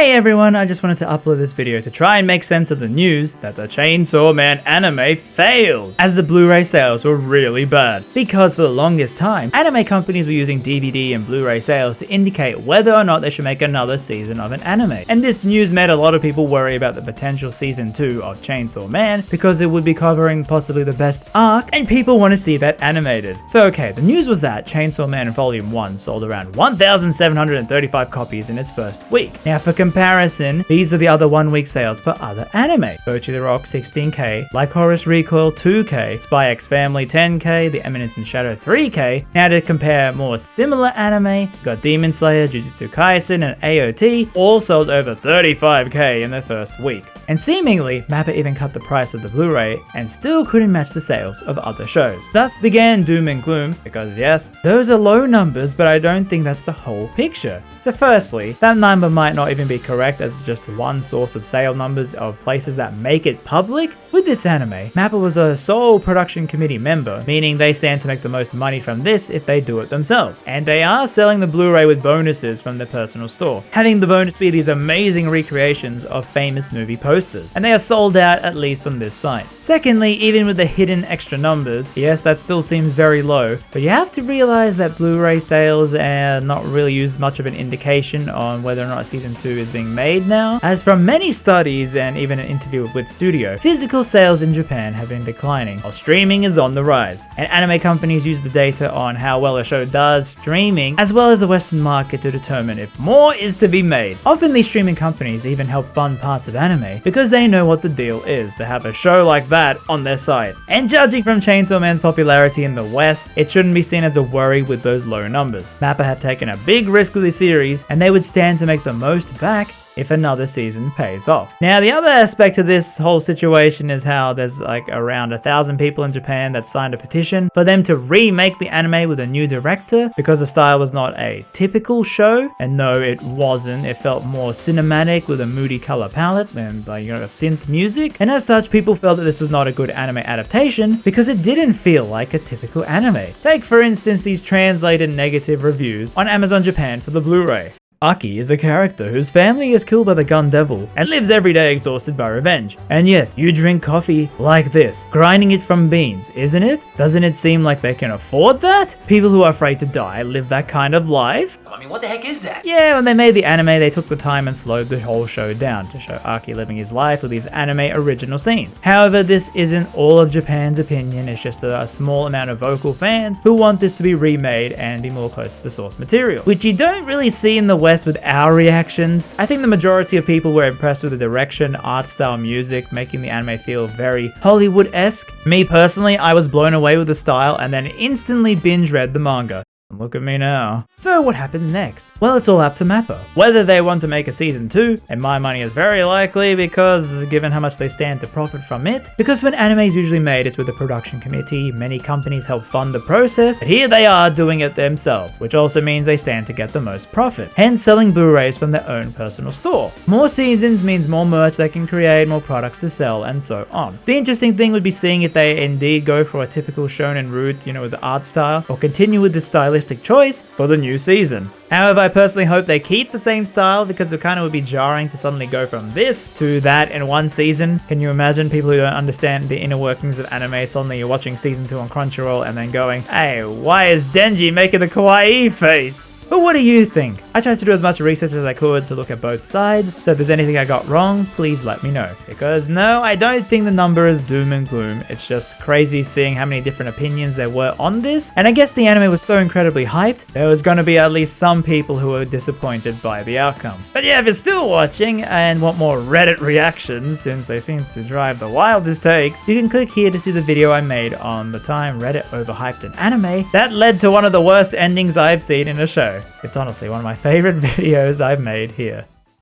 Hey everyone, I just wanted to upload this video to try and make sense of the news that the Chainsaw Man anime failed, as the Blu-ray sales were really bad. Because for the longest time, anime companies were using DVD and Blu-ray sales to indicate whether or not they should make another season of an anime. And this news made a lot of people worry about the potential season 2 of Chainsaw Man, because it would be covering possibly the best arc, and people want to see that animated. So okay, the news was that Chainsaw Man Volume 1 sold around 1,735 copies in its first week. Now for comparison, these are the other 1 week sales for other anime. Virtue the Rock 16k, Like Horus Recoil 2k, Spy X Family 10k, The Eminence in Shadow 3k. Now to compare more similar anime, got Demon Slayer, Jujutsu Kaisen, and AOT all sold over 35k in their first week. And seemingly, Mappa even cut the price of the Blu-ray and still couldn't match the sales of other shows. Thus began doom and gloom, because yes, those are low numbers, but I don't think that's the whole picture. So firstly, that number might not even be correct, as just one source of sale numbers of places that make it public. With this anime, Mappa was a sole production committee member, meaning they stand to make the most money from this if they do it themselves. And they are selling the Blu-ray with bonuses from their personal store, having the bonus be these amazing recreations of famous movie posters, and they are sold out at least on this site. Secondly, even with the hidden extra numbers, yes, that still seems very low, but you have to realize that Blu-ray sales are not really used much of an indication on whether or not season 2 is being made now, as from many studies and even an interview with Studio, physical sales in Japan have been declining, while streaming is on the rise. And anime companies use the data on how well a show does streaming, as well as the Western market, to determine if more is to be made. Often these streaming companies even help fund parts of anime, because they know what the deal is to have a show like that on their site. And judging from Chainsaw Man's popularity in the West, it shouldn't be seen as a worry with those low numbers. Mappa have taken a big risk with this series, and they would stand to make the most back if another season pays off. Now, the other aspect of this whole situation is how there's like around 1,000 people in Japan that signed a petition for them to remake the anime with a new director, because the style was not a typical show. And no, it wasn't. It felt more cinematic with a moody color palette and synth music. And as such, people felt that this was not a good anime adaptation because it didn't feel like a typical anime. Take for instance these translated negative reviews on Amazon Japan for the Blu-ray. Aki is a character whose family is killed by the gun devil and lives every day exhausted by revenge. And yet, you drink coffee like this, grinding it from beans, isn't it? Doesn't it seem like they can afford that? People who are afraid to die live that kind of life? I mean, what the heck is that? Yeah, when they made the anime, they took the time and slowed the whole show down to show Aki living his life with these anime original scenes. However, this isn't all of Japan's opinion, it's just a small amount of vocal fans who want this to be remade and be more close to the source material, which you don't really see in the West with our reactions. I think the majority of people were impressed with the direction, art style, music, making the anime feel very Hollywood-esque. Me personally, I was blown away with the style and then instantly binge read the manga. Look at me now. So what happens next? Well, it's all up to Mappa. Whether they want to make a season 2, and my money is very likely, because given how much they stand to profit from it. Because when anime is usually made, it's with a production committee, many companies help fund the process, but here they are doing it themselves, which also means they stand to get the most profit, hence selling Blu-rays from their own personal store. More seasons means more merch they can create, more products to sell, and so on. The interesting thing would be seeing if they indeed go for a typical shonen route, with the art style, or continue with the stylistic choice for the new season. However, I personally hope they keep the same style, because it kind of would be jarring to suddenly go from this to that in one season. Can you imagine people who don't understand the inner workings of anime suddenly you're watching season 2 on Crunchyroll and then going, hey, why is Denji making the kawaii face? But what do you think? I tried to do as much research as I could to look at both sides, so if there's anything I got wrong, please let me know. Because no, I don't think the number is doom and gloom, it's just crazy seeing how many different opinions there were on this, and I guess the anime was so incredibly hyped, there was gonna be at least some people who were disappointed by the outcome. But yeah, if you're still watching and want more Reddit reactions, since they seem to drive the wildest takes, you can click here to see the video I made on the time Reddit overhyped an anime that led to one of the worst endings I've seen in a show. It's honestly one of my favorite videos I've made here.